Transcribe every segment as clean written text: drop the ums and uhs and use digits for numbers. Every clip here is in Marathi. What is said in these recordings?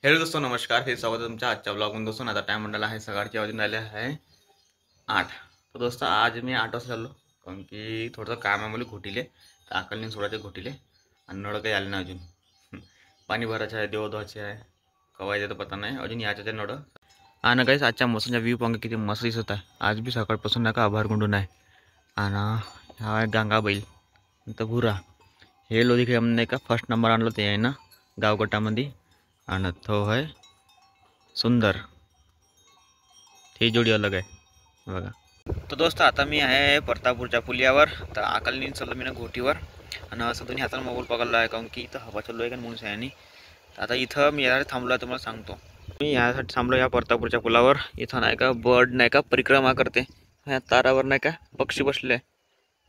हेलो दोस्तों, नमस्कार. फिर स्वागत है तुमच्या आजच्या ब्लॉगमध्ये. दोस्तों आता टाइम मंडळ आहे, सकाळचे वाजून राहिले आहे 8. तर दोस्तों आज मी 8 वाजता चाललो, कारण की थोडंसं काम आहे मला घोटीले. तर अकलने सोडायचे घोटीले आणि नळ काही आले नाही अजून. पाणी भरायचं आहे, देव धुवायचे आहे, कवा येते तर पता नाही, अजून यायचं ते नळ. आणि काहीच आजच्या मोसमचा व्ह्यू पाहून किती मस्त दिसत आहे. आज बी सकाळपासून नाही का आभार गुंडून आहे. आणि हा गंगा बैल तर भुरा हे लोधी नाही का फर्स्ट नंबर आणलं ते आहे ना गावगटामध्ये. आणि तो है सुंदर, ती जोडी अलग आहे बघा. तर दोस्त आता मी आहे परतापूरच्या पुलियावर. तर अकलनी चाललो मी ना घोटीवर आणि असं दोन्ही हाताला मोबाईल पकडला आहे, कारण की इथं हवा चालू आहे का म्हणून आहे. आता इथं मी यासाठी थांबलो आहे, तुम्हाला सांगतो. मी यासाठी थांबलो या परतापूरच्या पुलावर. इथं नाही का बर्ड नाही का परिक्रमा करते, ह्या तारावर नाही का पक्षी बसले.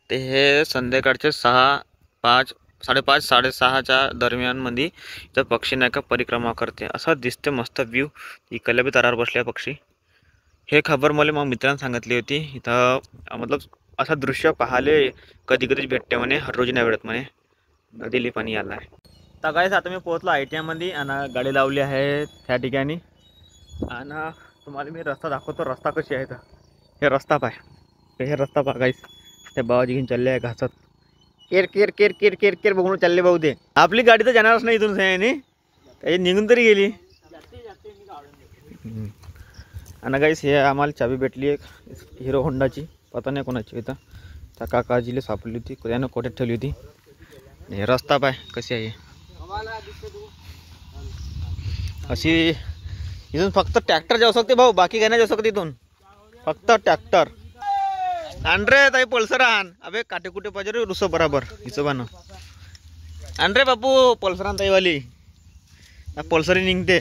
ते हे संध्याकाळचे 6, 5, 5:30, 6:30च्या दरम्यानमध्ये इथं पक्षी नाही का परिक्रमा करते. असं दिसते मस्त व्ह्यू. इकडल्या बी तारावर बसले पक्षी. हे खबर मला मग मित्रांनी सांगितली होती. इथं मतलब असं दृश्य पाहायला कधी कधीच भेटते म्हणे, हर रोज नाही भेटत म्हणे. नदीला पाणी आलं आहे. तर गाईस आता मी पोहोचलो ITI मध्ये आणि गाडी लावली आहे त्या ठिकाणी. आणि तुम्हाला मी रस्ता दाखवतो, रस्ता कशी आहे. तर हे रस्ता पाय, हे रस्ता पहा गाईस. ते बाबाजी घेऊन चालले आहे घासत. केर केर केर केर केर केर बघून चालले भाऊ. ते आपली गाडी तर जाणारच नाही इथून सयाने, काही निघून तरी गेली. आणि गाईस हे आम्हाला चाबी भेटली एक हिरो होंडाची, पता नाही कोणाची इथं. त्या काकाजीला सापडली होती, त्यानं कोट्यात ठेवली होती. हे रस्ता पाय कशी आहे. अशी इथून फक्त ट्रॅक्टर जाऊ शकते भाऊ, बाकी काय नाही जाऊ शकते इथून, फक्त ट्रॅक्टर. आण रे ताई पल्सर आण. अबे काटे कुठे पाहिजे रे रुसो बराबर हिशोबानं. आण रे बापू पल्सर आण ताईवाली, पल्सरी निघते.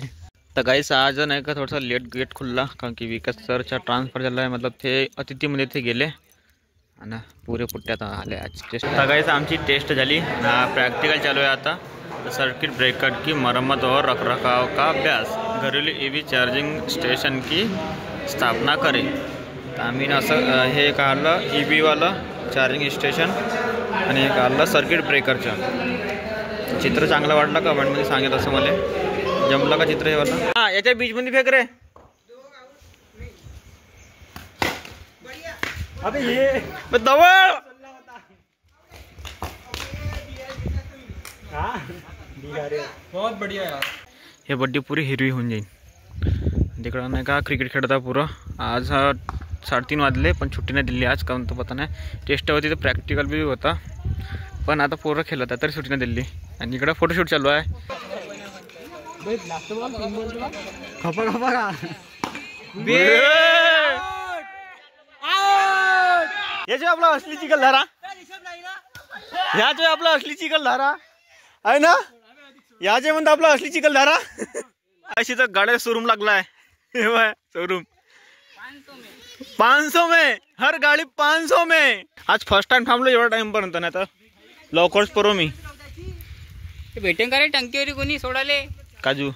तर गाईस आज नाही का थोडासा लेट गेट खुलला, कारण की विकास सरचा ट्रान्सफर झाला आहे. मतलब ते अतिथीमध्ये ते गेले आणि पुरे पुट्ट्यात आले आज टेस्ट. तर गाईस आमची टेस्ट झाली, प्रॅक्टिकल चालू आहे आता. सर्किट ब्रेकर की मरम्मत और रखरखाव का अभ्यास, घरेलू EV चार्जिंग स्टेशन की स्थापना करें. तर आम्ही असं हे काढलं EV वालं चार्जिंग स्टेशन आणि हे काढलं सर्किट ब्रेकरचं. चित्र चांगलं वाटलं कमेंटमध्ये सांगेल असं मला. जमलं का चित्र हे वाला. हां याच्या बीचमध्ये फेक रे. अबे ये दवळ. बहुत बढ़िया यार. हे बड्डी पुरी हिरवी होऊन जाईल. तिकडं नाही का क्रिकेट खेळता पुरं. आज 3:30 वाजले पण सुट्टी नाही दिली आज, काहून तर पता नाही. टेस्ट होती तर प्रॅक्टिकल बी होता, पण आता पोरं खेळत आहे तरी सुट्टी नाही दिली. आणि इकडं फोटोशूट चालू आहे. हे जो आपला असली चिखलधारा, ह्या जो आपला असली चिखलधारा आहे ना, या जे म्हणतो आपला असली चिखलधारा. अशी तर गाड्या शोरूम लागलाय शोरूम. 500 में हर गाडी 500 में. आज फर्स्ट टाइम थांबलो एवढा टाइम पर्यंत, नाही तर लवकरच परो मी भेटेन का रे टंकीवर कोणी सोडाले. काजू